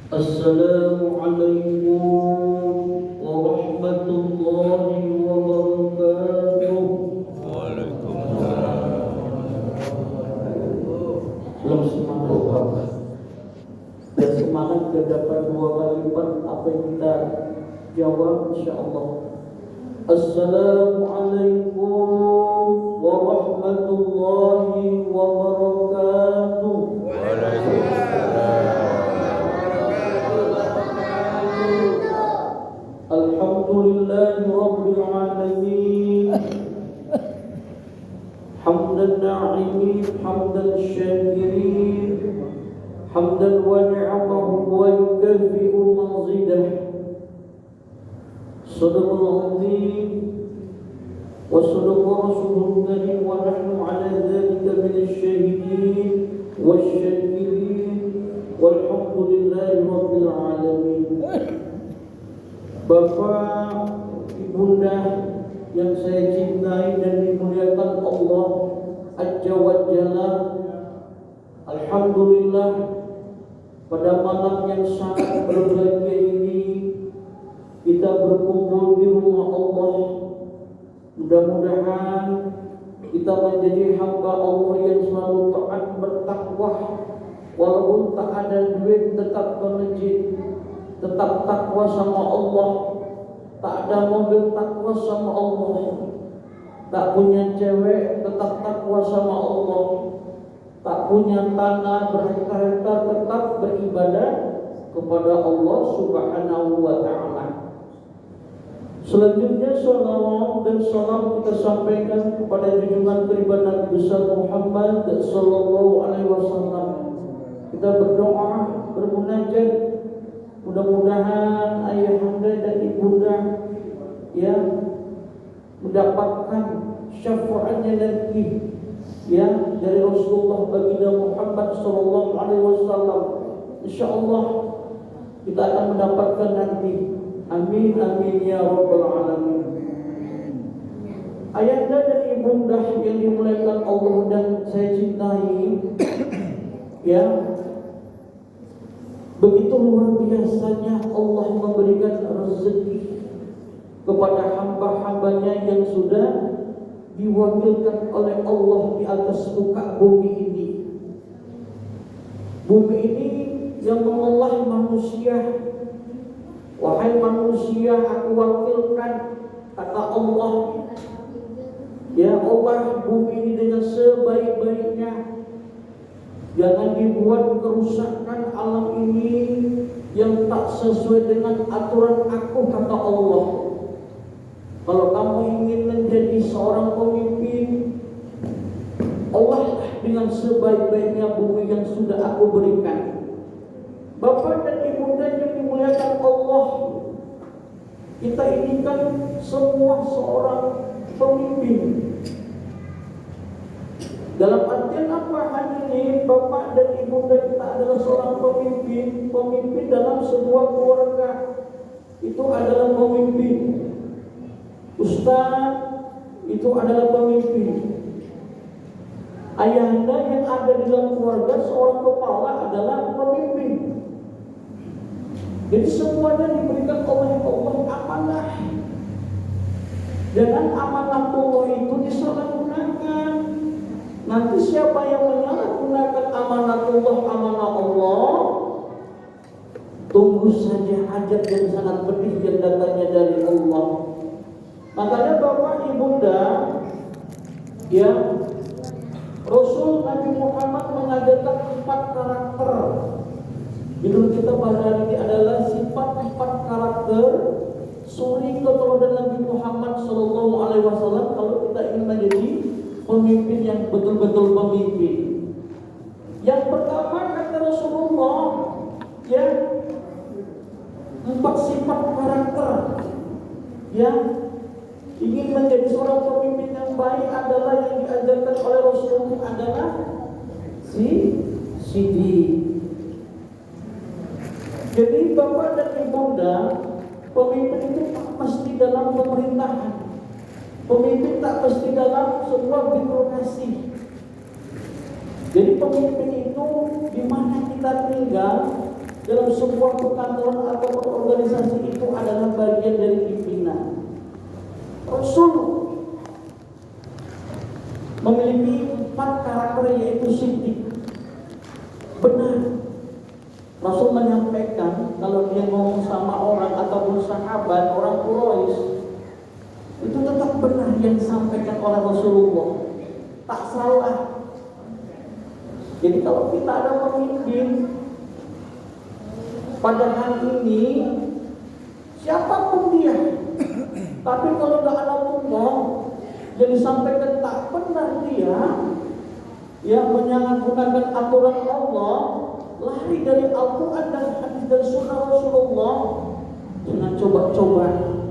Assalamualaikum warahmatullahi wabarakatuh. Waalaikumsalam. Belum semangat Bapak. Dan semangat dia dapat 2 kali lipat apa yang kita jawab insyaallah. Assalamualaikum warahmatullahi wabarakatuh. Alhamdulillahi rabbil alamin. Hamdan na'imin, hamdan syakirin, hamdan wa ni'amahu wa yukafi'u mazidah. Sadaqal azim wa sadaqa rasulul karim wa nahnu ala dhalika minasy syahidin wasyakirin walhamdulillahi rabbil alamin. Bapak, Ibunda yang saya cintai dan dimuliakan Allah Azza wa Jalla, alhamdulillah pada malam yang sangat berbahagia ini kita berkumpul di rumah Allah. Mudah-mudahan kita menjadi hamba Allah yang selalu taat bertakwa, walaupun tak ada duit tetap ke masjid, tetap takwa sama Allah. Tak ada mobil takwa sama Allah. Tak punya cewek tetap takwa sama Allah. Tak punya tanah berhektar-hektar tetap beribadah kepada Allah Subhanahu wa ta'ala. Selanjutnya salawat dan salam kita sampaikan kepada junjungan pribadi Nabi besar Muhammad sallallahu alaihi wasallam. Kita berdoa, bermunajat, mudah-mudahan ayahanda dan ibunda yang mendapatkan syafaatnya nanti ya dari Rasulullah baginda Muhammad sallallahu alaihi wasallam. Insyaallah kita akan mendapatkan nanti. Amin amin ya rabbal alamin. Ayahanda dan ibunda yang dimuliakan Allah dan saya cintai, ya, begitu luar biasanya Allah memberikan rezeki kepada hamba-hambanya yang sudah diwakilkan oleh Allah di atas muka bumi ini. Bumi ini yang mengolah manusia. Wahai manusia, aku wakilkan, kata Allah. Ya Allah, bumi ini dengan sebaik-baiknya. Jangan dibuat kerusakan alam ini yang tak sesuai dengan aturan aku, kata Allah. Kalau kamu ingin menjadi seorang pemimpin, Allah dengan sebaik-baiknya bumi yang sudah aku berikan. Bapak dan ibunda yang dimuliakan Allah, kita ini kan semua seorang pemimpin. Dalam artian apa hadirin? Bapak dan ibunda kita adalah seorang pemimpin. Pemimpin dalam sebuah keluarga itu adalah pemimpin. Ustaz itu adalah pemimpin. Ayahanda yang ada di dalam keluarga seorang kepala adalah pemimpin. Jadi semuanya diberikan oleh Allah amanah. Jangan amanatullah itu disalahgunakan. Nanti siapa yang menyalahgunakan amanatullah, amanah Allah, tunggu saja hajat yang sangat pedih yang datangnya dari Allah. Makanya Bapak Ibunda, ya, Rasul Nabi Muhammad mengajarkan 4 karakter. Judul kita pada hari ini adalah sifat 4 karakter suri keteladanan Nabi Muhammad sallallahu alaihi wasallam kalau kita ingin menjadi pemimpin yang betul-betul pemimpin. Yang pertama kata Rasulullah, ya, 4 sifat karakter yang ingin menjadi seorang pemimpin yang baik adalah yang diajarkan oleh Rasulullah adalah sidi. Jadi Bapak dan Ibunda, pemimpin itu tak mesti dalam pemerintahan. Pemimpin tak mesti dalam sebuah birokrasi. Jadi pemimpin itu di mana kita tinggal, dalam sebuah perkantoran atau organisasi itu adalah bagian dari pimpinan. Rasul memiliki 4 karakter, yaitu siddiq, benar. Rasul menyampaikan kalau dia ngomong sama orang ataupun sahabat, orang Quraisy, itu tetap benar yang disampaikan oleh Rasulullah, tak salah. Jadi kalau kita ada pemimpin pada hari ini, siapapun dia, tapi kalau tidak ada Allah yang disampaikan tak benar, dia yang menyalahgunakan aturan Allah, lari dari Al-Quran dan hadis dan sunnah Rasulullah, jangan coba-coba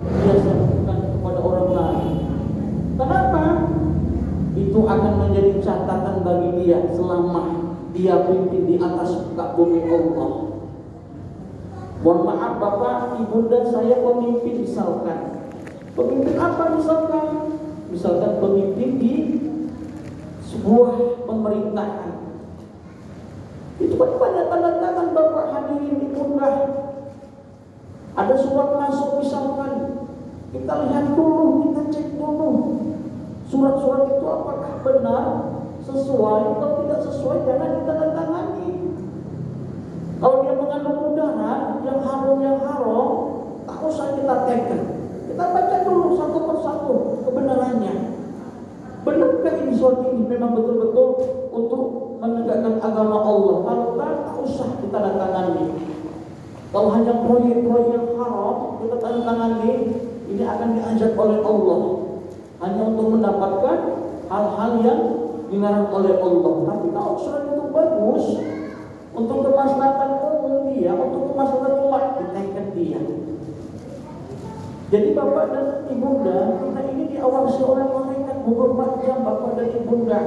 dia sampaikan kepada orang lain. Kenapa? Itu akan menjadi catatan bagi dia selama dia pimpin di atas muka bumi Allah. Mohon maaf Bapak, Ibunda, saya pemimpin misalkan. Pemimpin apa misalkan? Misalkan pemimpin di sebuah pemerintahan. Itu kan banyak tanda tangan Bapak, hadirin Ibunda. Ada surat masuk misalkan, kita lihat dulu, kita cek dulu surat-surat itu apakah benar, sesuai. Kalau tidak sesuai jangan ditandatangani. Kalau dia mengandung mudarat yang haram, tak usah kita tekan. Kita baca dulu satu persatu kebenarannya. Benarkah ini surat ini memang betul-betul untuk menegakkan agama Allah? Kalau tak usah kita tandatangani. Kalau hanya proyek-proyek yang haram kita tandatangani, ini akan diajak oleh Allah hanya untuk mendapatkan hal-hal yang dilarang oleh Allah. Tapi kalau surat itu bagus untuk kemaslahatan umum dia, untuk kemaslahatan umat, ditekan dia. Jadi Bapak dan Ibunda, kita ini diawasi oleh malaikat 24 jam, Bapak dan Ibunda,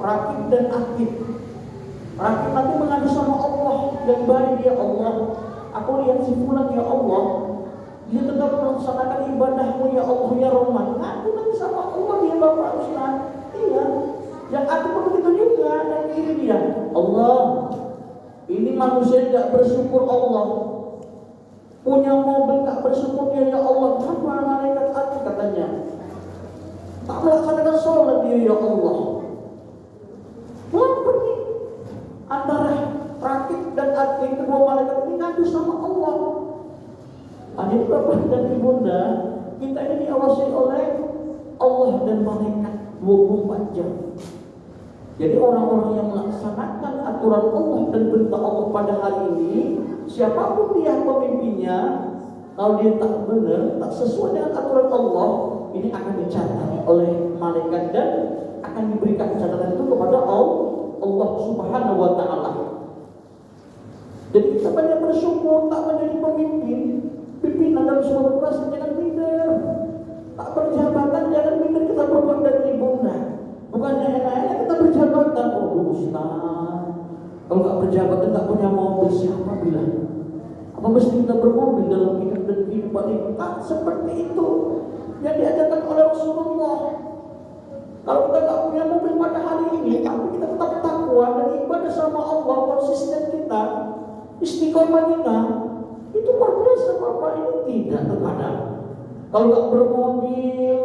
rakib dan atid. Rakib nanti mengadu sama Allah yang baik, ya Allah, aku lihat si fulan, ya Allah, dia tetap melaksanakan ibadahmu, ya Allah, ya Rahman. Ngadu nanti sama Allah, dia Bapak Ustaz. Iya, yang atid pun begitu juga. Dan ini dia, Allah, ini manusia tidak bersyukur, Allah punya mobil tak bersyukur dia, ya Allah. Kenapa malaikat atid katanya tak melaksanakan sholat dia, ya Allah. Kenapa nih antara rakib dan atid, kedua malaikat ini ngadu sama Allah? Adik Bapak dan Ibunda, kita ini diawasi oleh Allah dan malaikat 24 jam. Jadi orang-orang yang melaksanakan aturan Allah dan perintah Allah pada hari ini, siapapun dia pemimpinnya, kalau dia tak benar, tak sesuai dengan aturan Allah, ini akan dicatat oleh malaikat dan akan diberikan catatan itu kepada Allah Subhanahu wa Ta'ala. Jadi kita banyak bersyukur tak menjadi pimpinan dalam sebuah organisasi, jangan minder. Tak berjabatan, jangan minder, kita berbuat dari Ibunda. Bukannya enak-enak kita berjabatan. Oh Ustaz, kalau nggak berjabatan, nggak punya mobil, siapa bilang? Apa mesti kita bermobil dalam hidup dan kehidupan ini? Tak seperti itu yang diajarkan oleh Rasulullah. Kalau kita nggak punya mobil pada hari ini, tapi kita tetap takwa dan ibadah sama Allah, konsisten kita, istiqomah kita, itu luar biasa Bapak. Ini tidak terkadang. Kalau nggak bermobil,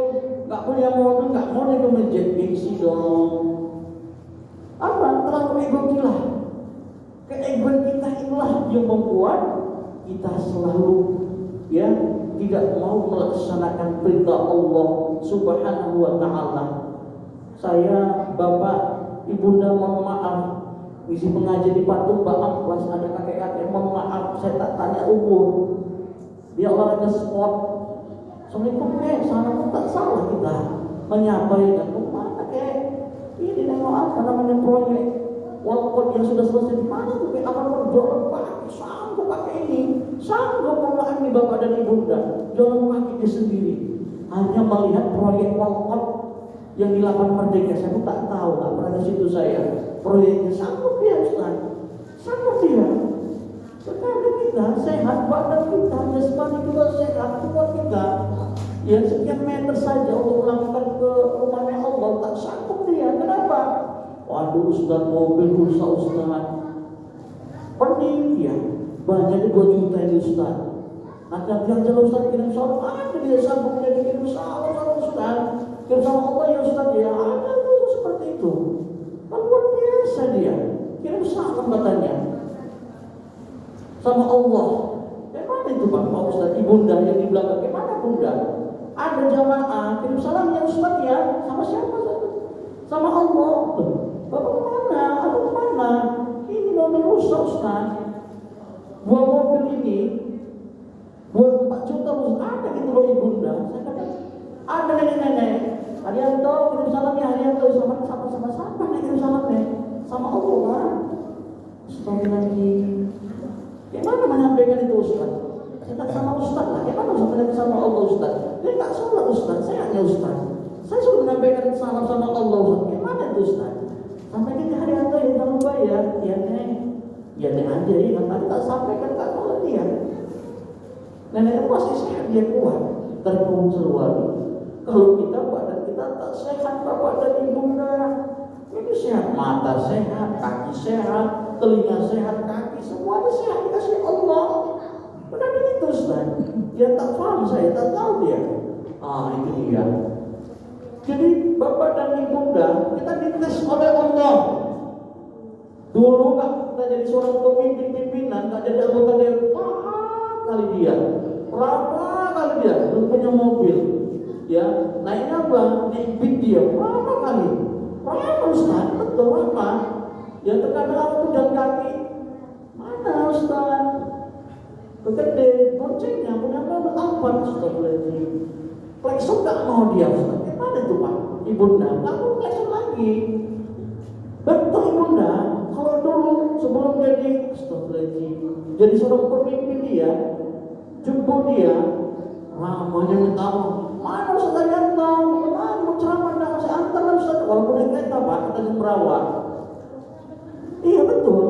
nggak punya mobil, nggak mau naik ke masjid, gengsi dong. Apa? Terlalu ego gila. Keegoan kita inilah yang membuat kita selalu tidak mau melaksanakan perintah Allah Subhanahu wa Ta'ala. Saya, Bapak, Ibunda, mohon maaf, isi pengajian di Patung Baam kelas ada kakek-kakek, mohon maaf saya tak tanya umur. Dia olahraga sport. Assalamualaikum sana pun tak salah kita menyapa ya kan. Mana ini nengok apa namanya proyek walaupun yang sudah selesai, di mana tuh apa jualan kaki, sanggup pakai ini, sanggup memahami Bapak dan Ibunda, jualan kaki dia sendiri hanya melihat proyek walaupun yang di Lapangan Merdeka. Saya pun tak tahu, tak pernah ke situ saya. Proyeknya sanggup dia Ustaz, sanggup dia. Sekarang kita sehat, badan kita, jasmani juga sehat, kuat kita. Ya sekian meter saja untuk melakukan ke rumahnya Allah, tak sanggup dia. Kenapa? Waduh Ustaz, mobil rusak Ustaz. Pening dia. banyak 2 juta ini Ustaz. Nanti aja Ustaz kirim salam, ada dia sambungnya dikirim salam sama Ustaz, kirim sama Allah ya Ustaz ya, ada tuh seperti itu. Kan luar biasa dia, kirim salam katanya sama Allah. Mana itu Pak Ustaz, ibunda yang di belakang, gimana bunda? Ada jamaah kirim salamnya Ustaz ya, sama siapa Ustaz? Sama Allah. Bapak kemana? Aku kemana? Ini mobil rusak Ustaz. Buat mobil ini buat 4 juta Ustaz. Ada gitu loh ibunda. Saya kata ada nenek-nenek. Haryanto kirim salamnya, Haryanto sama nek kirim salamnya sama Allah kan. Astagfirullahaladzim. Gimana menyampaikan itu Ustaz? Saya sama Ustaz lah. Gimana menyampaikan sama Allah Ustaz? Dia tak sholat Ustaz, saya hanya Ustaz. Saya suruh menyampaikan salam sama Allah Ustaz. Gimana itu Ustaz? Sampai ke Haryanto ya jangan lupa ya. Ya nek. Ya nek aja ya. Tadi tak sampaikan tak sholat dia. Nenek itu masih sehat, dia kuat. Terkecuali kalau kita badan kita tak sehat, bapak dan ibunda. Ini sehat, mata sehat, kaki sehat, telinga sehat, kaki semuanya sehat dikasih Allah. Benar begitu Ustaz. Dia tak paham, saya tak tahu dia. Itu dia. Jadi bapak dan ibunda kita dites oleh Allah. Dulu kan kita jadi seorang pimpinan, tak jadi anggota dewan. Kali dia, berapa kali dia belum punya mobil, ya naiknya apa? Naik dia berapa kali? Berapa Ustaz? Betul berapa? Ya terkadang aku jalan kaki, mana Ustaz? Begede, boncengnya punya mobil apa? Astagfirullahaladzim. Klekson tak mau dia Ustaz. Gimana itu Pak? Ibunda, nggak mau klekson lagi. Betul ibunda. Kalau dulu sebelum jadi jadi seorang pemimpin dia, jemput dia, ramanya minta mana Ustaz Haryanto, mana mau ceramah dah saya antar lah Ustaz, walaupun naik kereta Pak, kita jemperawat. Iya betul.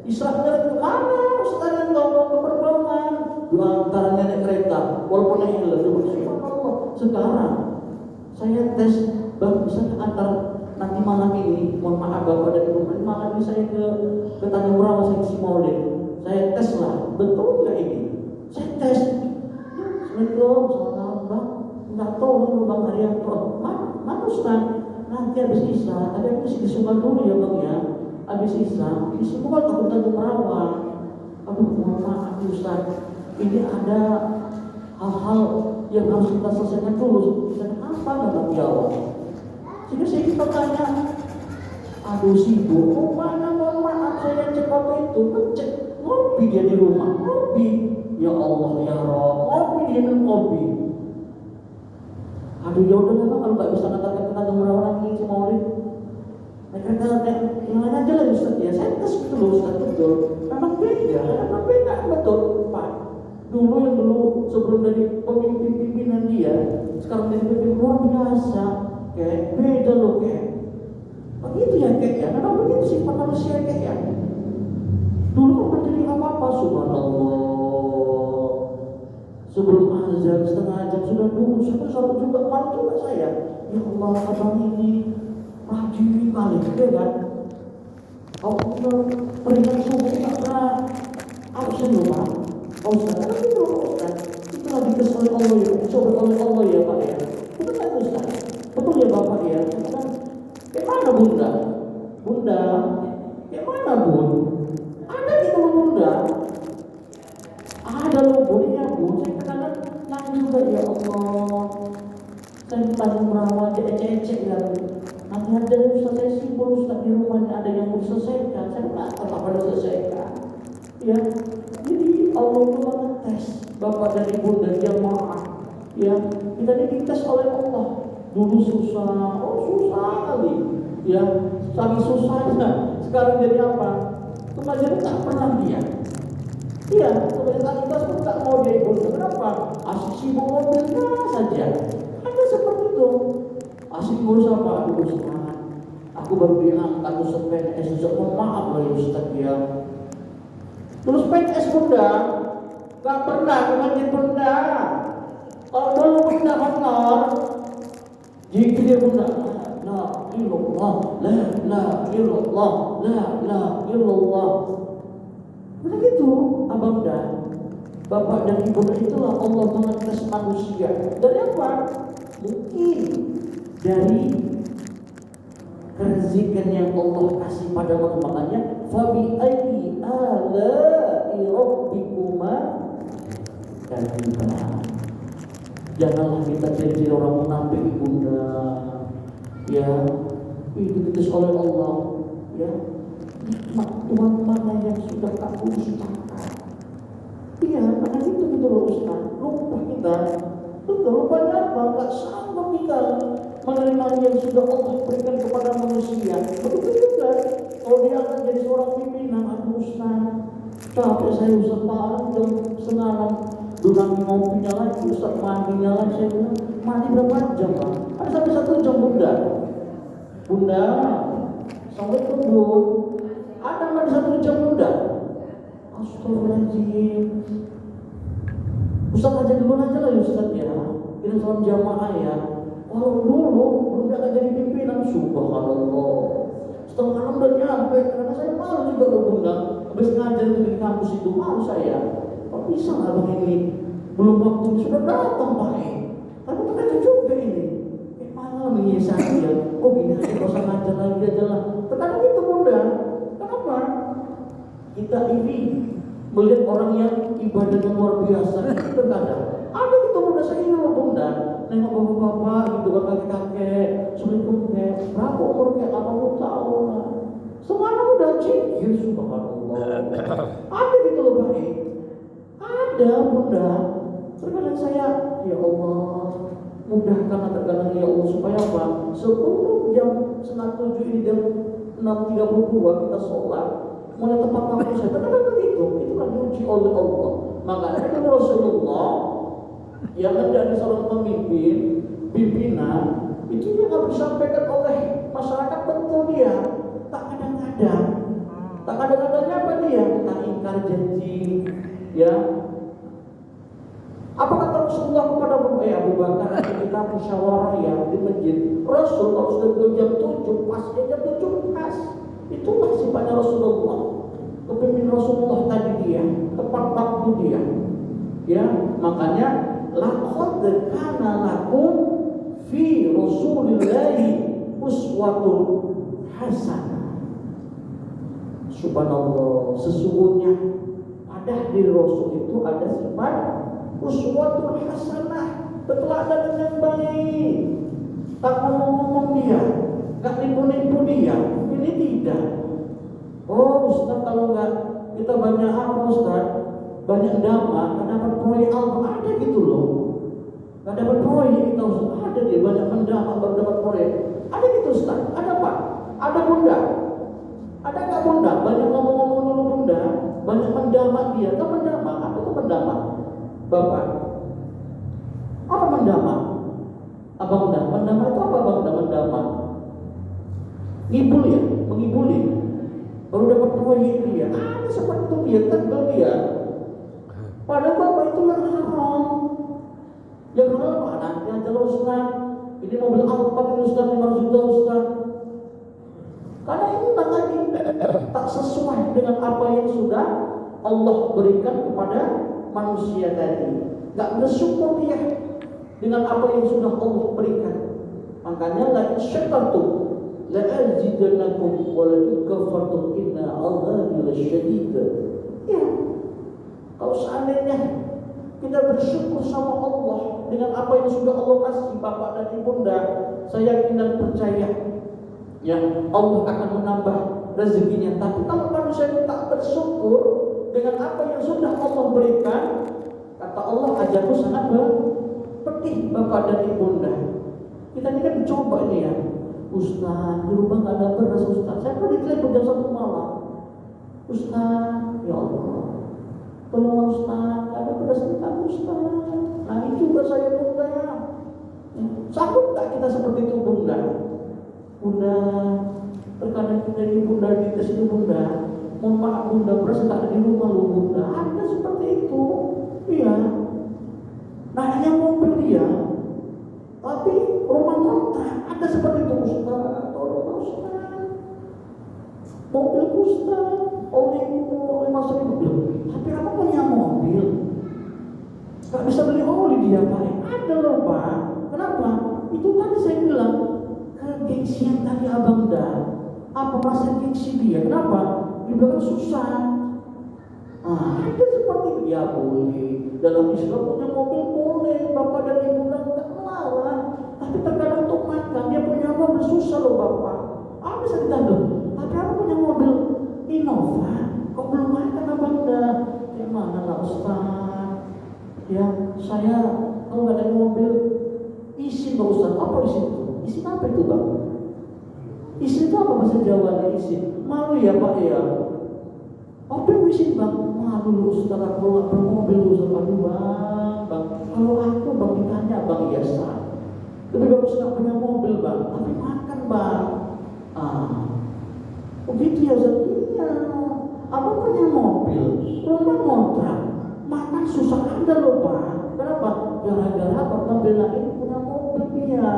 Israfnya ke mana Ustaz Haryanto mau ke Perbaunan, dua antaranya naik kereta, walaupun naik Allah. Sekarang saya tes, bang bisa antar nanti malam ini, mohon maaf Bapak dan Ibu, malam ini saya ke Tanjung Rawa, saya isi maulid. Saya tes lah, betul nggak ini? Saya tes. Assalamualaikum, salam bang. Nggak tahu lu Bang Haryanto. Mana Ustaz? Nanti habis Isya, tapi aku mesti disumbang dulu ya Bang ya. Habis Isya, disumbang aku Tanjung Rawa. Aduh, mohon maaf Ustaz. Ini ada hal-hal yang harus kita selesaikan dulu. Dan apa nggak jawab? Sehingga saya kita tanya, aduh sibuk, mana mohon maaf saya cek foto itu, cek ngopi dia di rumah, ngopi, ya Allah ya Rob, ngopi dia minum kopi. Aduh ya udah memang kalau nggak bisa ngantarkan ke Tanjung Rawa lagi si Maulid, mereka yang lain aja lah Ustaz ya, saya tes gitu loh Ustaz betul, memang beda betul Pak. Dulu sebelum dari pimpinan dia, sekarang jadi pemimpin luar biasa. Kayak beda loh kayak begitu ya kayak ya, memang begitu sifat manusia kayak ya. Dulu kan terjadi apa-apa subhanallah, sebelum azan setengah jam sudah dulu, sudah juga malu juga saya. Ya Allah abang ini rajin kali ya kan. Allah peringat subuh tak pernah absen loh Pak. Ustaz, tapi itu Ustaz, itu lagi kesal oleh Allah ya, coba oleh Allah ya Pak ya. Itu kan Ustaz. Betul ya Bapak ya? Gimana Bunda? Bunda, gimana Bun? Ada gitu loh Bunda. Ada loh Bun, ya Bun. Saya kadang nangis juga ya Allah. Saya Tanjung Rawa ecek-ecek ya. Nanti ada Ustaz saya simpul Ustaz di rumahnya ada yang mau diselesaikan. Saya nggak tahu apa diselesaikan. Ya, jadi Allah itu mengetes Bapak dan Ibu dan jamaah. Ya, kita dites oleh Allah. Dulu susah, susah kali, ya, saking susahnya. Sekarang jadi apa? Kemajuan tak pernah dia. Iya, kebanyakan kita pun tak mau dia ikut. Kenapa? Asik sibuk mobilnya saja. Ada seperti itu. Asik ngurus apa? Aduh Ustaz, aku baru diangkat Ustaz PNS. Ustaz, mohon maaf lah ya Ustaz ya. Terus PNS Bunda, gak pernah kemajuan Bunda. Kalau dulu Bunda honor, jika dia Bunda, la ilallah, la ilallah, la ilallah. Begitu abang dan bapak dan ibu, itulah Allah mengetes manusia. Dari apa? Mungkin dari kerezekan yang Allah kasih pada manusia. Makanya fabi ayyi ala'i rabbikuma kadzdzibun. Janganlah kita jadi orang munafik ibunda. Ya, diutus oleh Allah. Ya, nikmat Tuhan mana yang sudah kamu dustakan? Iya, karena itu gitu loh Ustaz. Lupa kita. Lupanya apa? Gak sanggup kita menerima yang sudah Allah berikan kepada manusia. Begitu juga kalau dia akan jadi seorang pimpinan. Aduh Ustaz, capek saya Ustaz, jam sengalam durang ngopinya lagi, Ustaz mandinya lagi. Saya bilang, mandi berapa jam Pak? Ada sampai 1 jam Bunda. Bunda, Assalamualaikum Bu. Ada mandi 1 jam Bunda? Astagfirullahaladzim. Ustaz aja dulu aja lah Ustaz ya. Kita salam jamaah ya. Kalau dulu Bunda gak jadi pimpinan, subhanallah. Setengah malam udah nyampe, karena saya malu juga loh Bunda. Habis ngajar di kampus itu malu saya. Kok bisa nggak bang ini? Belum waktunya sudah datang Pak. Tapi ternyata juga ini. Malam ini saya. Oh gini aja, gak usah ngajar lagi aja lah. Terkadang itu Bunda. Kenapa? Kita ini melihat orang yang ibadahnya luar biasa. Terkadang ada gitu Bunda, saya ini loh Bunda. Nengok bapak-bapak gitu kan, kakek-kakek. Assalamualaikum kek. Berapa umur kek? 80 tahun lah. Semuanya udah cikir, subhanallah. Ada gitu loh Pak. Ada Bunda. Terkadang saya, ya Allah, mudahkan terkadang ya Allah supaya apa? Sebelum jam 6.30 ini, jam 6.32 kita sholat, mulai tepat waktu saya. Terkadang begitu, itu kan diuji oleh Allah. Makanya itu Rasulullah yang menjadi seorang pemimpin, pimpinan, itu yang harus disampaikan oleh masyarakat, betul dia. Tak kadang-kadang, tak kadang-kadangnya apa dia? Tak ingkar janji, ya. Apa kata Rasulullah kepada Abu Bakar ketika musyawarah ya di masjid? Rasul kalau sudah bilang jam 7 pas, ya jam 7 pas. Itulah sifatnya Rasulullah. Kepemimpinan Rasulullah tadi dia, tepat waktu dia. Ya, makanya laqad kana lakum fi Rasulillahi uswatun hasanah. Subhanallah, sesungguhnya pada diri Rasul itu ada sifat uswatun hasanah, teladan yang baik. Tak ngomong-ngomong dia, gak nipu-nipu dia, ini tidak. Oh Ustaz, kalau enggak kita banyak apa Ustaz? Banyak dama, gak dapat proyek album, ada gitu loh. Gak dapat proyek kita Ustaz, ada dia banyak mendama baru dapat proyek. Ada gitu Ustaz, ada Pak, ada Bunda. Ada gak Bunda? Banyak ngomong-ngomong dulu Bunda, banyak mendama dia. Kau mendama, apa itu mendama? Bapak, apa mendama? Abang Bunda, mendama itu apa Abang Bunda? Mendama ngibul ya, mengibuli. Baru dapat proyek dia, ada seperti itu dia, tebel dia. Padahal Bapak itu yang haram. Yang haram apa? Nanti aja lo Ustaz, ini mobil Alphard ini Ustaz, 5 juta Ustaz. Karena ini tadi tak sesuai dengan apa yang sudah Allah berikan kepada manusia tadi. Gak bersyukur dia dengan apa yang sudah Allah berikan. Makanya la syakartum la azidannakum wa la kafartum inna 'adzabi lasyadid. Ya. Kalau seandainya kita bersyukur sama Allah dengan apa yang sudah Allah kasih Bapak dan Ibunda, saya yakin dan percaya yang Allah akan menambah rezekinya. Tapi kalau manusia tak bersyukur dengan apa yang sudah Allah berikan, kata Allah, ajarku sangat pedih Bapak dan Ibunda. Kita ini kan coba ini ya, Ustaz, di rumah gak ada beras Ustaz. Saya perlu ditelepon jam 1 malam. Ustaz, ya Allah, tolong Ustaz, gak ada beras kita Ustaz. Nah ini juga saya Bunda. Sanggup gak kita seperti itu Bunda? Bunda, terkadang kita ini Bunda di sini Bunda. Mohon maaf Bunda, beras tak ada di rumah lu Bunda. Ada seperti itu, iya. Nah yang mobil dia, tapi rumah kontrak ada seperti itu Ustaz. Tolong Ustaz, mobil Ustaz. Oli 5.000. Tapi aku punya mobil, gak bisa beli oli dia Pak. Ada loh Pak. Kenapa? Itu tadi saya bilang kegengsian tadi abang dah. Apa masa gengsi dia? Kenapa? Dia bilang susah. Ada seperti itu. Ya boleh. Dalam Islam punya mobil boleh. Bapak dan ibu nggak melarang. Tapi terkadang untuk makan dia punya mobil susah loh Bapak. Apa bisa ditanya? Tapi aku punya mobil Innova. Kok belum makan abang dah? Gimana lah Ustaz? Ya saya kalau nggak ada mobil izin Pak Ustaz. Apa izin itu? Izin apa itu Bang? Izin itu apa bahasa Jawa izin? Malu ya Pak ya? Apa yang izin Bang? Malu lu Ustaz, aku nggak bermobil Ustaz. Aduh Bang. Kalau aku Bang ditanya Bang ya sah. Lebih bagus nggak punya mobil Bang, tapi makan Bang. Begitu ya Ustaz? Iya. Abang punya mobil, rumah ngontrak, makan susah ada loh Pak. Kenapa? Gara-gara Bapak belain punya mobil dia.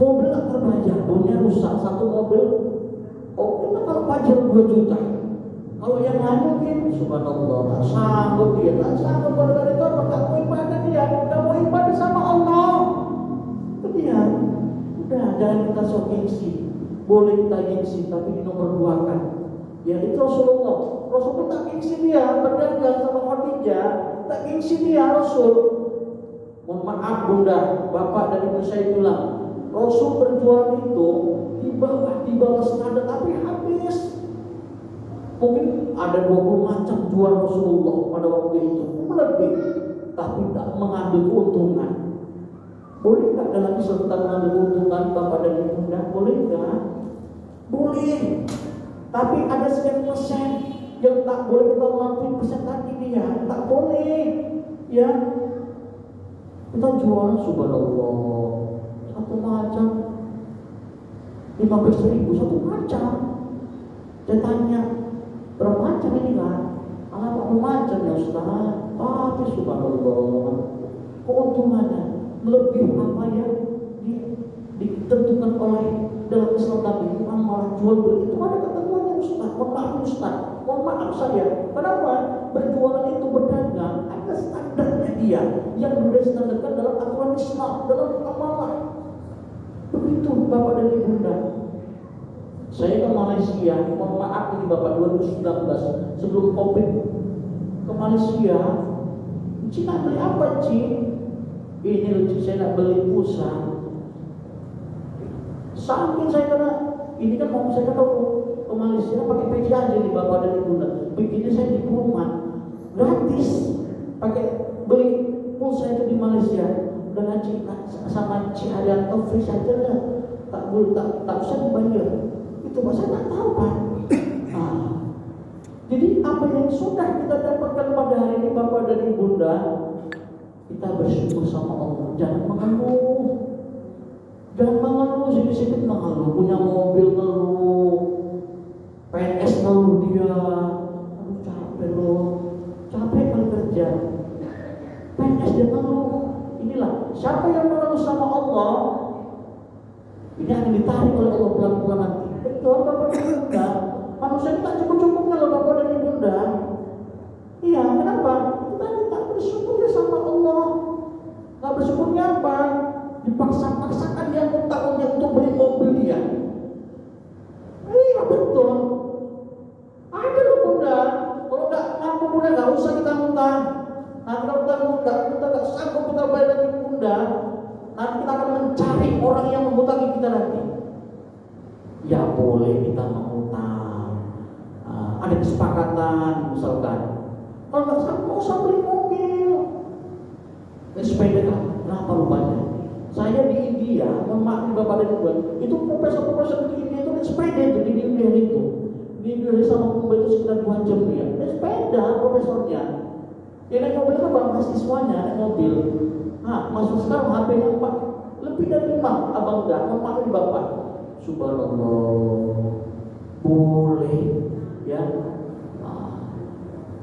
Mobil tak terbayar, bonnya rusak satu mobil. Oke lah kalau pajak 2 juta. Kalau yang lain mungkin, subhanallah, tak sanggup dia, tak sanggup gara-gara itu apa? Tak mau ibadah dia, tak mau ibadah sama Allah. Itu dia. Udah, jangan kita sok gengsi. Boleh kita gengsi, tapi nomor 2 kan. Ya itu Rasulullah. Rasulullah tak gengsi dia berdagang sama Khadijah, tak gengsi dia Rasul. Mohon maaf Bunda, Bapak dan Ibu saya bilang, Rasul berjualan itu di bawah standar tapi habis. Mungkin ada 20 macam jual Rasulullah pada waktu itu, lebih, tapi tak mengambil keuntungan. Boleh tak dalam Islam tak mengambil keuntungan Bapak dan Ibu Bunda? Boleh tak? Boleh. Tapi ada sekian persen yang tak boleh kita melampaui persen tadi dia, tak boleh. Ya, kita jual subhanallah satu macam 15.000 satu macam. Saya tanya berapa macam ini kan? Berapa macam ya Ustaz? Tapi subhanallah keuntungannya lebih apa ya ditentukan oleh dalam Islam tadi amal jual beli itu ada ketentuannya Ustaz. Mohon maaf saya. Kenapa? Berjualan itu berdagang ada standarnya dia yang distandarkan dalam aturan Islam, dalam amalan. Begitu Bapak dan Ibu Bunda. Saya ke Malaysia, mohon maaf ini Bapak 2019 sebelum Covid ke Malaysia. Cina beli apa Ci? Ini lucu, saya nak beli pulsa. Saking saya kena, ini kan mau saya kata ke Malaysia pakai PC aja nih Bapak dan Ibu Bunda. Bikinnya saya di rumah gratis, pakai beli pulsa itu di Malaysia. Dengan sama Cik Arianto free saja lah, tak usah dibayar. Itu saya tak tahu Pak. Jadi apa yang sudah kita dapatkan pada hari ini Bapak dan Ibu Bunda, kita bersyukur sama Allah. Jangan mengeluh. Jangan mengeluh, sedikit-sedikit mengeluh. Punya mobil ngeluh, PNS ngeluh dia. Aduh capek loh, capek kali kerja. PNS dia ngeluh. Inilah, siapa yang mengeluh sama Allah, ini akan ditarik oleh Allah pelan-pelan nanti. Betul Bapak dan Ibu Bunda. Manusia tak cukup-cukupnya loh Bapak dan Ibu Bunda. Iya, kenapa? Kita tak bersyukurnya sama Allah. Gak bersyukurnya apa? Dipaksa-paksakan dia utang untuk beli mobil dia. Iya betul. Ada loh Bunda. Kalau gak mampu Bunda gak usah kita utang. Nanti kalau kita gak sanggup kita bayar dari Bunda, nanti kita akan mencari orang yang menghutangi kita nanti. Ya boleh kita mengutang. Ada kesepakatan misalkan. Kalau nggak sanggup usah beli mobil. Sepeda kan? Kenapa rupanya? Saya di India, memakai Bapak dan Ibu, itu profesor-profesor di India itu sepeda itu di India itu. Di India sama mobil itu sekitar 2 jam dia. Sepeda profesornya. Ya naik mobil itu bang mahasiswanya naik mobil. Masuk sekarang HP-nya 4 lebih dari 5 abang udah memakai Bapak. Subhanallah, boleh ya.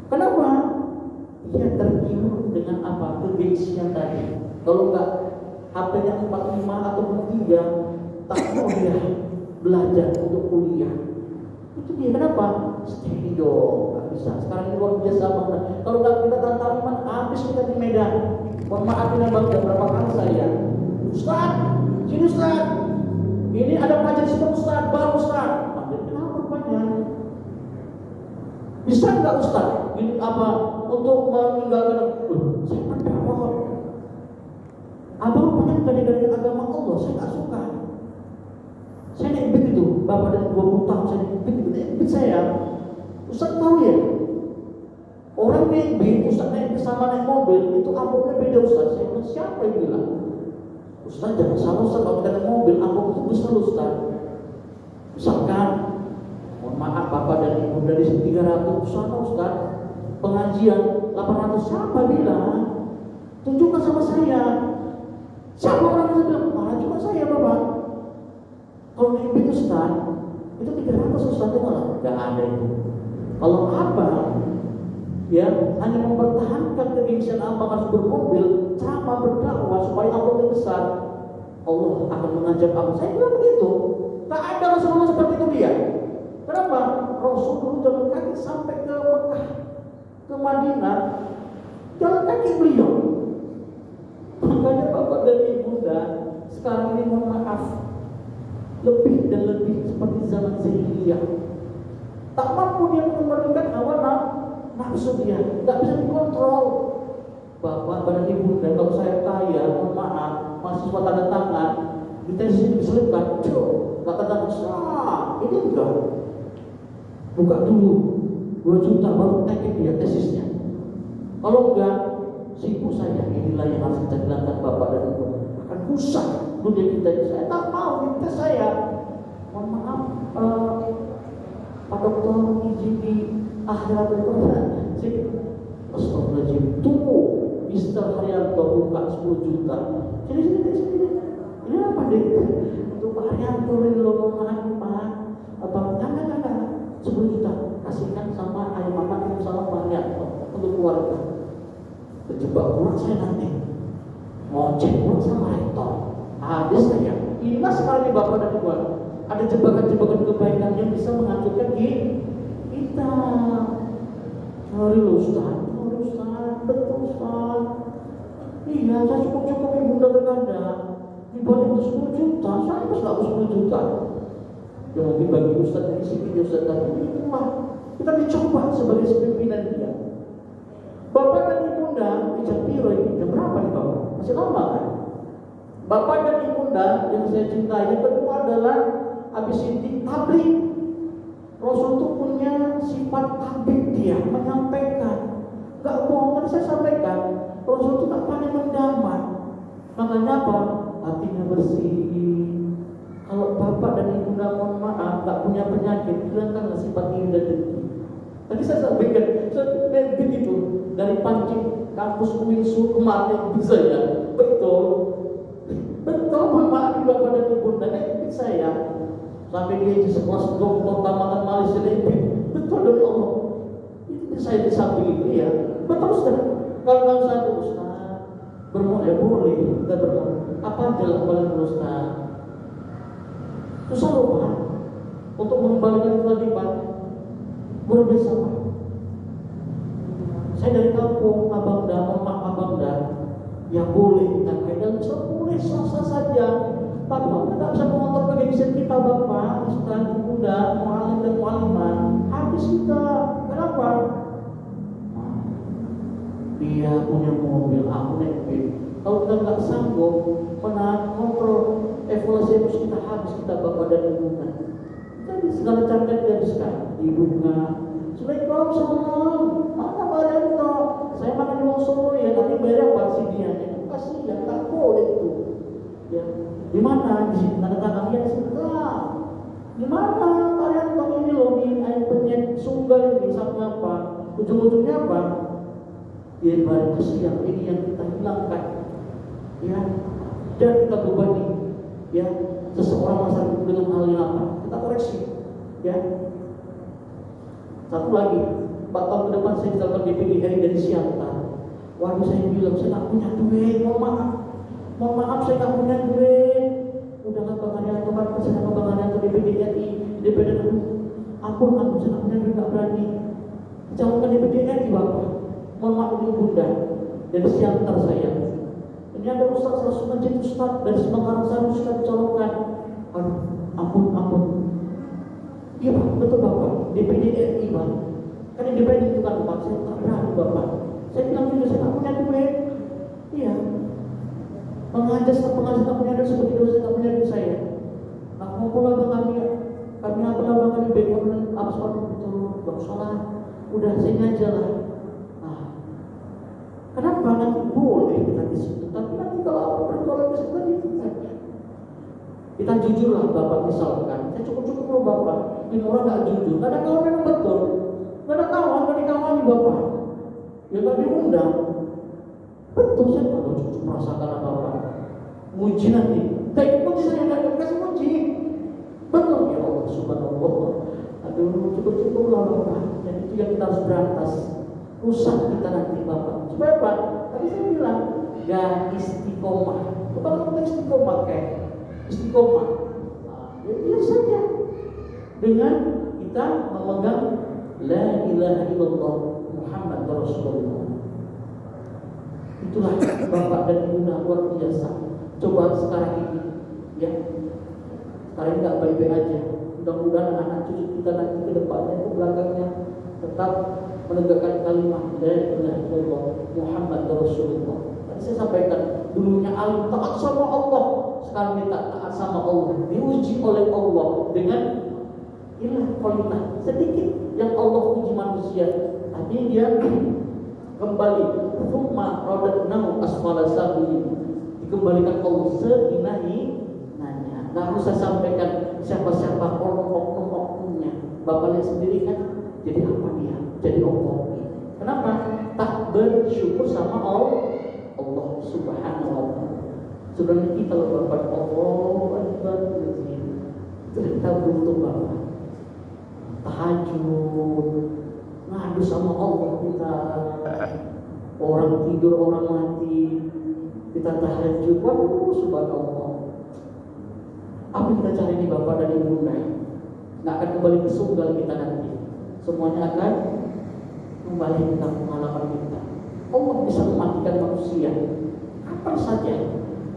Kenapa? Dia tergiur dengan apa? Kegengsian tadi. Kalau enggak HP-nya 45 atau 3, tak mau dia belajar untuk kuliah. Itu dia, kenapa? Steady dong, nggak bisa. Sekarang ini luar biasa banget. Kalau nggak kita tantang iman, habis kita di Medan. Mohon maaf ini bang, berapa kali saya, Ustaz, sini Ustaz, ini ada majelis Ustaz, baru Ustaz. Kenapa rupanya? Bisa nggak Ustaz? Ini apa? Untuk meninggalkan? Saya berdakwah kok. Abang rupanya kadang-kadang agama Allah, saya nggak suka. Saya naik beat itu, bapak dari 20 tahun saya naik beat saya. Ustaz tahu ya? Orang naik beat, Ustaz naik bersama naik mobil, itu amplopnya beda Ustaz. Saya bilang, siapa yang bilang? Ustaz jangan salah Ustaz, kalau kita naik mobil, amplop itu besar Ustaz. Misalkan, mohon maaf bapak dan ibu dari 300 sana Ustaz, pengajian 800, siapa bilang? Tunjukkan sama saya. Siapa orang yang bilang? Mana juga saya bapak. Kalau naik beat Ustaz, itu 300 Ustaz, itu malah gak ada itu. Kalau abang ya hanya mempertahankan kegengsian abang harus bermobil, ceramah berdakwah supaya amplopnya besar, Allah akan mengajak abang. Saya bilang begitu. Tak ada Rasulullah seperti itu dia. Kenapa? Rasulullah jalan kaki sampai ke Mekah, ke Madinah, jalan kaki beliau. Makanya bapak dan ibunda sekarang ini mohon maaf, lebih dan lebih seperti zaman jahiliyah. Tak mampu dia mengendalikan hawa nafsu dia, tak bisa dikontrol. Bapak dan ibu, dan kalau saya kaya, mohon maaf, mahasiswa tanda tangan, di tesis diselipkan, tak tanda tangan, ini enggak. Buka dulu 2 juta baru tagih dia tesisnya. Kalau enggak, sibuk saya, inilah yang harus kita hilangkan bapak dan ibu. Akan rusak dunia kita. Saya tak mau di tes saya. Mohon maaf, Pak Dokter izin di akhirat itu astagfirullahaladzim, tunggu Mister Haryanto buka 10 juta. Sini. Ini apa deh? Untuk Pak Haryanto ini loh, mohon maaf Pak. Enggak. 10 juta kasihkan sama ayah mama sama Pak Haryanto untuk keluarga. Terjebak pulang saya nanti. Ngoceh pulang sama rektor. Habis saya. Inilah sekali bapak dan ibu. Ada jebakan-jebakan kebaikan yang bisa menghancurkan kita. Hari Ustaz, betul Ustaz. Iya, saya cukup ibunda berganda. Dibalik itu 10 juta, saya harus dapat 10 juta. Ya mungkin bagi Ustaz ini sedikit Ustaz tadi. Itulah, kita dicoba sebagai pimpinan dia. Bapak dan ibunda di Jatiro ini jam berapa nih bapak? Masih lama kan? Bapak dan ibunda yang saya cintai, yang kedua adalah habis ini tabligh. Rasul itu punya sifat tabligh, dia menyampaikan. Gak bohong, saya sampaikan. Rasul itu tak pandai mendamai. Makanya apa? Hatinya bersih. Kalau bapak dan ibunda mohon maaf gak punya penyakit, hilangkanlah sifat iri dan dengki. Tadi saya sampaikan, saya begitu dari pancing kampus Winsu kemarin bisa ya, betul, mohon maaf bapak dan ibunda, ini saya. Sampai dia di sekelas doktor tamatan Malaysia ini betul dari Allah. Itu saya di samping itu ya. Betul Ustaz. Kalau satu Ustaz bermohon ya boleh kita bermohon. Apa aja lah paling Ustaz. Susah loh Pak untuk mengembalikan kewajiban. Luar biasa Pak. Saya dari kampung Abangda, Abangda, ya boleh kita kaitan, boleh sah-sah saja. Tapi kita tidak bisa mengontrol kegengsian kita bapak, Ustaz, ibunda, mu'alim dan mu'aliman. Habis kita, kenapa? Dia punya mobil, aku naik mobil. Kalau kita nggak sanggup menahan kontrol evaluasi emosi kita, habis kita bapak dan ibunda. Jadi segala cara kita habiskan. Ibunya, Assalamualaikum, salam. Mana bayar itu? Saya makan di Wong Solo ya, nanti bayar apa sih dia? Kasih ya, tak boleh itu. Ya. Di mana? Di tanda tangan dia sebentar. Di mana kalian tahu ini loh di air penyet sunggal ini sama apa? Ujung-ujungnya apa? Dia balik kesian ini yang kita hilangkan. Ya, dan kita berbagi. Ya, seseorang masa dengan hal yang apa? Kita koreksi. Ya. Satu lagi, 4 tahun ke depan saya dilakukan DPD RI dari Siantar. Waduh saya bilang saya tak punya duit, mohon maaf saya tak punya duit. Udahlah Bang Haryanto, saya sama Bang Haryanto DPD RI, DPD ampun saya nggak berani calonkan di PDRI Bapak. Mohon maaf ini Bunda dari Siantar saya. Ini ada Ustaz langsung aja Ustaz dari Semarang saya Ustaz calonkan. Ampun. Iya Pak, betul Bapak. DPD RI Pak. Kan DPD itu kan Pak, saya tak berani Bapak. Saya bilang juga saya tak punya duit. Iya. Pengajar tak punya duit seperti dosa tak punya duit saya. Nah, mau pula kami apa kami background apa betul bang sholat. Udah saya aja lah. Nah, kenapa nanti boleh kita di situ? Tapi nanti kalau bertolak ke situ kita jujurlah Bapak misalkan. Saya cukup loh Bapak. Ini orang nggak jujur, nggak ada kawan memang betul, nggak ada kawan, nggak dikawani Bapak, ya nggak diundang. Betul saya kalau cukup merasakan apa muji nanti, kayak muji saya nggak dikasih muji, betul ya Allah Subhanallah. Aduh cukup lah Bapak, dan itu yang kita harus berantas, rusak kita nanti Bapak. Supaya apa? Tadi saya bilang gak istiqomah, bukan kita istiqomah kayak istiqomah, ya biasa saja. Dengan kita memegang la ilaha illallah Muhammad Rasulullah. Itulah Bapak dan Ibu luar biasa. Coba sekarang ini ya, sekarang ini gak baik-baik aja. Mudah-mudahan anak cucu kita nanti ke depannya ke belakangnya tetap menegakkan kalimat la ilaha illallah Muhammad Rasulullah. Tadi saya sampaikan dulunya alim taat sama Allah, sekarang kita taat sama Allah, diuji oleh Allah dengan kualitas sedikit yang Allah uji manusia, tapi dia kembali thumma radadnahu asfala safilin, dikembalikan Allah sehina-hinanya. Nggak usah sampaikan siapa-siapa oknum-oknumnya. Bapak lihat sendiri kan, jadi apa dia? Jadi Allah. Kenapa? Tak bersyukur sama Allah Subhanahu wa ta'ala. Sebenarnya kita kalau Bapak Allah Akbar, itu kita beruntung Bapak. Tahajud, ngadu sama Allah kita. Orang tidur, orang mati, kita tahajud. Waduh, subhanallah. Apa yang kita cari ini Bapak dan Ibu? Nggak akan kembali ke surga kita nanti. Semuanya akan kembali ke pengalaman kita. Allah bisa mematikan manusia kapan saja.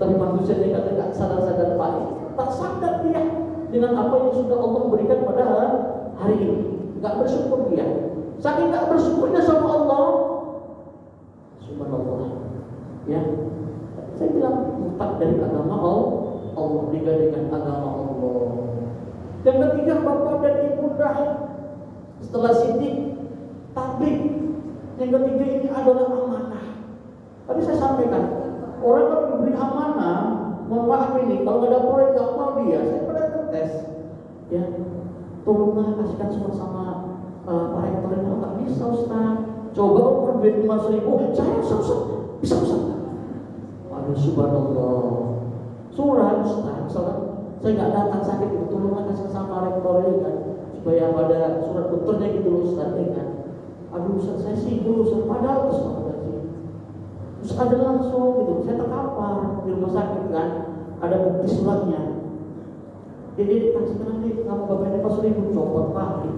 Tapi manusia yang tidak sadar-sadar baik, tak sadar dia dengan apa yang sudah Allah berikan pada hari ini, nggak bersyukur dia. Saking nggak bersyukurnya sama Allah, subhanallah. Ya, saya bilang empat dari agama Allah digadikan agama Allah. Yang ketiga Bapak dan Ibu setelah sidik tablik, yang ketiga ini adalah amanah. Tadi saya sampaikan orang kalau diberi amanah, mohon maaf ini kalau nggak ada proyek nggak mau dia. Saya pernah tes, ya. Tolonglah kasihkan surat sama Pak Rektor ini. Nggak bisa Ustaz. Coba kalau duit 5.000, saya bisa Ustaz. Waduh subhanallah. Surat Ustaz, saya nggak datang sakit itu, tolonglah kasih sama Rektor ini kan, supaya pada surat dokternya gitu Ustaz ya kan. Aduh Ustaz saya sibuk Ustaz, padahal Ustaz sih. Terus ada langsung gitu, saya terkapar di rumah sakit kan, ada bukti suratnya. Jadi kasih nanti kamu bapaknya pas 1.000 copot Pak.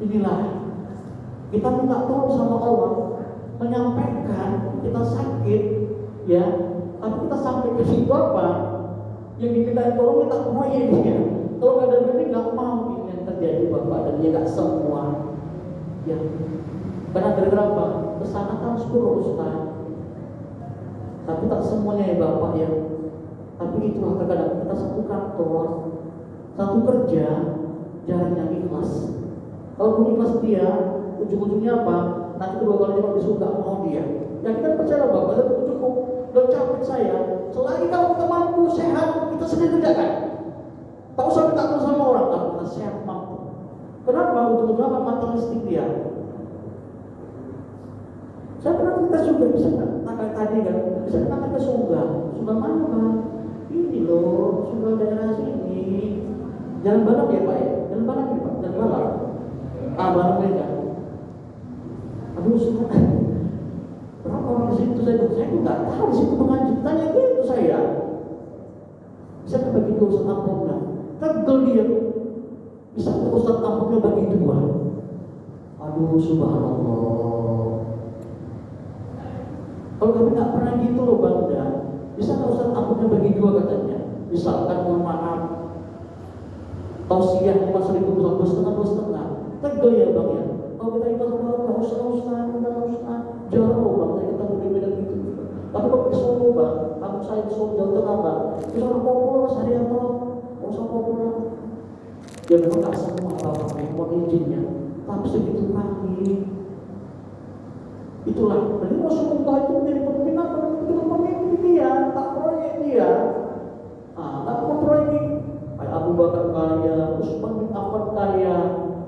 Inilah kita minta tolong sama Allah, menyampaikan kita sakit, ya, tapi kita sampai ke situ apa? Yang diminta tolong minta proyeknya. Kalau nggak ada duit nggak mau ini yang terjadi Bapak, dan dia nggak semua, ya. Karena gara-gara apa? Kesana kan 10 Ustaz, tapi tak semuanya ya Bapak ya. Tapi itulah terkadang kita satu kantor, satu kerja, jarang yang ikhlas. Kalau pun ikhlas dia, ujung-ujungnya apa? Nanti kedua kalinya kalau di surga mau dia. Ya kita percaya Bapak, itu cukup. Udah capek saya. Selagi kalau kita mampu sehat, kita sendiri kerjakan. Tak usah minta tolong sama orang, kalau kita sehat mampu. Kenapa? Ujung-ujungnya materialistik dia. Saya pernah kita juga bisa tanggal tadi kan, bisa tanggal ke surga. Surga mana Bang? Ini loh, surga daerah sini. Jalan Balang ya Pak ya? Jalan Balang ya Pak? Jalan Balang. Balang ya kan? Aduh surga. Berapa orang di situ? Saya pun nggak tahu di situ pengaji. Tanya gitu saya. Bisa begitu Ustaz Ampun. Tegel dia. Bisa nggak Ustaz amputnya bagi dua? Aduh, subhanallah. Kalau kami nggak pernah gitu loh Bangda, bisa nggak Ustaz amputnya bagi dua katanya? Misalkan mohon maaf, tausiah 5.000 2,5 tegel ya Bang ya. Kalau kita ikhlas nggak usah jarang loh Bang, kita beda-beda gitu. Tapi kalau di Solo Bang, kamu saya di Solo Jawa Tengah Bang, itu orang populer Mas Haryanto, nggak usah populer. Ya memang nggak semua apa-apa, mohon izinnya. Tapi segitu pagi, itulah. Jadi Rasulullah itu menjadi pemimpin apa? Pemimpin dia, tak proyek dia. Tak memproyek. Kayak Abu Bakar kaya, Utsman bin Affan kaya.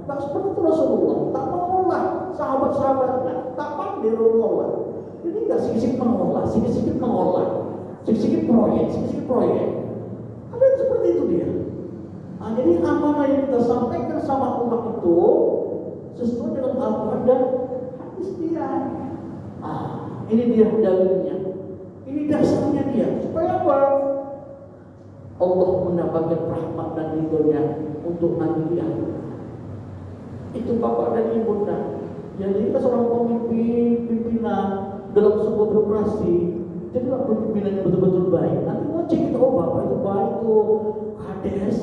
Tak seperti itu Rasulullah. Tak mengolah sahabat-sahabatnya, tak pandai mengolah. Jadi nggak sedikit mengolah, sedikit mengolah, sedikit proyek. Ada yang seperti itu dia. Jadi amanah yang kita sampaikan sama umat itu sesuai dengan Al-Quran dan hadis dia. Ini dia dalilnya. Ini dasarnya dia. Supaya apa? Allah mendapatkan rahmat dan ridhonya untuk nanti dia. Itu bapak dan ibu. Jadi kita seorang pimpinan dalam sebuah birokrasi. Jadilah pimpinan yang betul-betul baik. Nanti ngecek kita, oh bapak itu baik tuh, kades.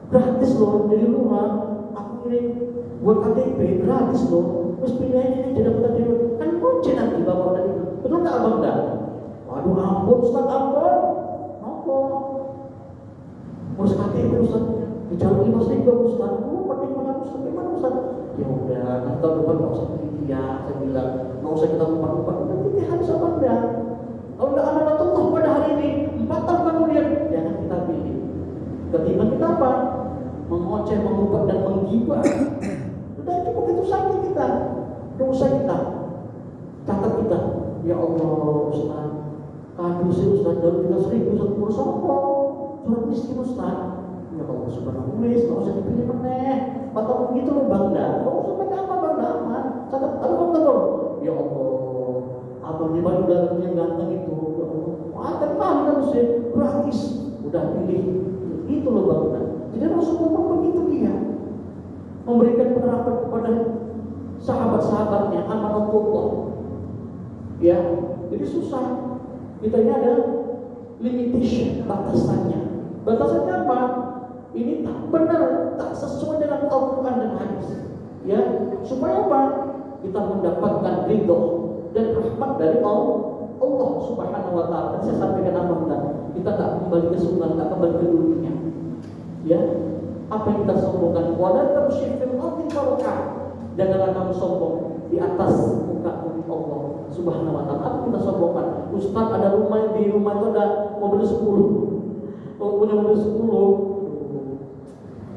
Gratis loh dari rumah. Aku ini buat KTP gratis loh. Terus pilihannya ini tidak tadi kan kunci nanti bapak tadi. Betul nggak abang dah? Waduh ampun Ustaz ampun. Apa? Urus KTP Ustaz. Dijalur 5.000 Ustaz. Penting banget Ustaz. Gimana Ustaz? Ya udah, nanti tahun depan nggak usah pilih dia. Saya bilang nggak usah kita umpat-umpat. Nanti dia harus abang dah. Kalau udah amanatullah pada hari ini 4 tahun kemudian jangan kita pilih. Ketimbang kita apa? Mengoceh, mengumpat dan menggibah. Udah cukup itu saja kita. Dosa kita. Catat kita. Ya Allah Ustaz. Kadu sih Ustaz dari 3.000 1 sombong. Surat miskin Ustaz. Ya Allah subhanahu wa ta'ala. Nggak usah dipilih meneh. Patah begitu loh Bangda. Nggak usah pakai apa Bangda aman. Catat. Abang tahu. Ya Allah. Abang ini baru darahnya ganteng itu. Ya Allah. Akan paham kan sih. Gratis. Udah pilih. Itu loh Bangda. Jadi Rasulullah begitu dia memberikan penerapan kepada sahabat-sahabatnya amanatullah. Ya, jadi susah. Kita ini ada limitation, batasannya. Batasannya apa? Ini tak benar, tak sesuai dengan Al-Quran dan hadis. Ya, supaya apa? Kita mendapatkan ridho dan rahmat dari Allah Subhanahu wa ta'ala. Saya sampaikan apa? Kita tak kembali ke surga, tak kembali ke dunia. Ya, apa yang kita sombongkan? Wala tamshi fil ardi marha. Janganlah kamu sombong di atas muka bumi Allah Subhanahu wa ta'ala. Apa kita sombongkan? Ustaz ada rumah, di rumah itu ada mobil 10. Kalau punya mobil 10.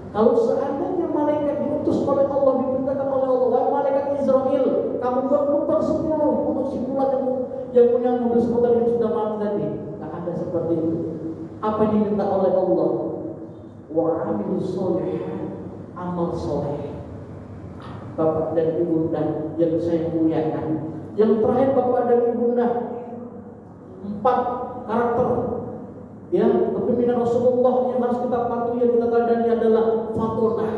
Kalau seandainya malaikat diutus oleh Allah, diperintahkan oleh Allah, wahai malaikat Israel, kamu berlubang 10 untuk si fulan yang punya mobil 10 tadi yang sudah mati tadi. Tak ada seperti itu. Apa yang diminta oleh Allah? Wa amil soleh, amal soleh. Bapak dan ibu dan yang saya muliakan. Yang terakhir Bapak dan ibu 4 karakter yang kepemimpinan Rasulullah yang harus kita patuhi, yang kita teladani adalah fatonah.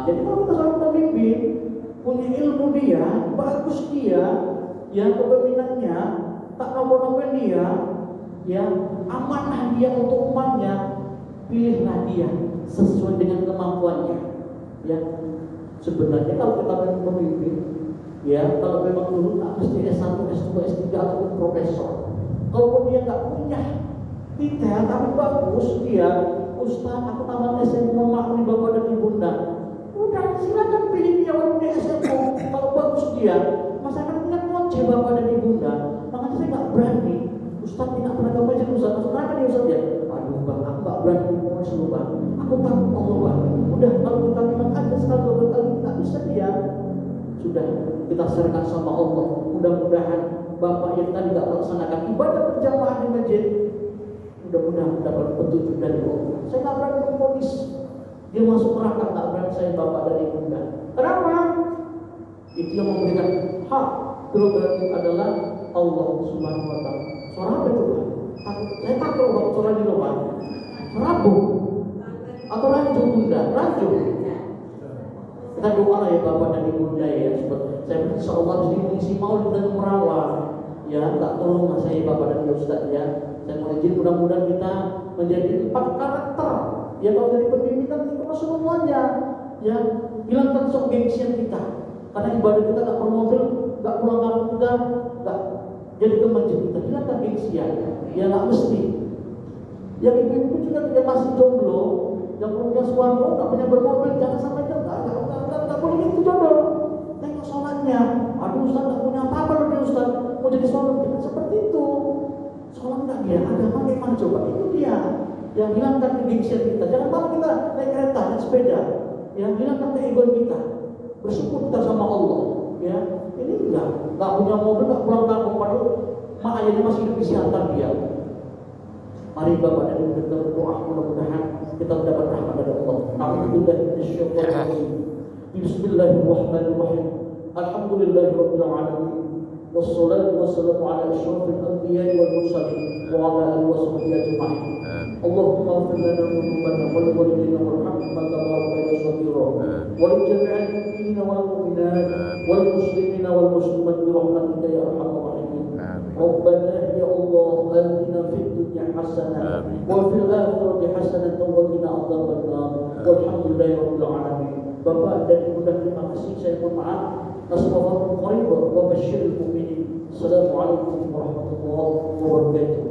Jadi kalau kita seorang pemimpin punya ilmu dia, bagus dia, yang kepemimpinannya tak nombor-nombor dia, ya amanah dia untuk umatnya. Pilihlah dia sesuai dengan kemampuannya. Ya, sebenarnya kalau kita memang pemimpin, ya kalau memang dulu mesti S1, S2, S3 ataupun profesor. Kalaupun dia nggak punya titel tapi bagus dia, Ustaz aku tamat SMA memaklumi bapak dan ibunda. Udah silakan pilih dia walaupun dia SMA. Kalau bagus dia, masyarakat tidak ngoceh bapak dan ibunda. Makanya saya nggak berani. Ustaz tidak pernah ke masjid Ustaz. Kenapa dia Ustaz ya? Aduh bang, aku nggak berani ngomong sama bang. Aku takut Allah bang. Udah kalau kita memang ada sekali 2 kali nggak bisa dia. Sudah kita serahkan sama Allah. Mudah-mudahan bapak yang tadi nggak melaksanakan ibadah berjamaah di masjid, mudah-mudahan dapat petunjuk dari Allah. Saya nggak berani memvonis dia masuk neraka, nggak berani saya bapak dan ibunda. Kenapa? Itu yang memberikan hak prerogatif adalah Allah Subhanahu wa ta'ala. Suara apa itu? Saya takut kalau suara di luar. Rabu. atau rancu bunda, rancu. Kita doa ya Bapak dan Ibu Bunda ya. Saya insya Allah di sini mengisi maulid dan merawat. Ya, tak tolong saya Bapak dan Ibu Ustaz ya. Saya mau izin mudah-mudahan kita menjadi 4 karakter. Ya kalau dari pemimpinan itu semuanya. Ya, hilangkan sok gengsian kita. Karena ibadah kita tak perlu mobil, tak pulang kampung kita, tak jadi kemanjang kita. Hilangkan gengsian. Ya nggak mesti. Yang ibu-ibu juga yang masih jomblo, yang punya suami, nggak punya bermobil, jangan sampai nggak boleh itu jodoh. Tengok sholatnya, aduh Ustaz nggak punya apa-apa loh dia Ustaz, mau jadi suami kita seperti itu. Sholat nggak dia, agama gimana coba? Itu dia yang hilangkan gengsian kita. Jangan malah kita naik kereta, naik sepeda, yang hilangkan keegoan kita. Bersyukur kita sama Allah. Ya, ini nggak punya mobil, nggak pulang kampung, padahal mak ayahnya masih hidup di siantar dia. Mari Bapak dan Ibu kita berdoa mudah-mudahan kita mendapat rahmat dari Allah. A'udzubillahi minasyaitonir rajim. Bismillahirrahmanirrahim. Alhamdulillahirabbil alamin. Wassalatu wassalamu ala asyrafil anbiya'i wal mursalin wa ala alihi washabbihi ajma'in. Allahumma ighfir lana dhunubana wa li walidayna warhamna kama rabbayana shaghira. Wa li jami'il mu'minina wal mu'minat wal muslimina wal muslimat bi rahmatika ya arhamar rahimin. Rabbana ya Allah atina fid dunya hasanah wa fil akhirati hasanah wa qina adzabannar. Walhamdulillahirabbil alamin. Bapak dan Ibu dan terima kasih, saya mohon maaf. Nasallahu alaihi wa basyiril mu'minin. Assalamualaikum warahmatullahi wabarakatuh.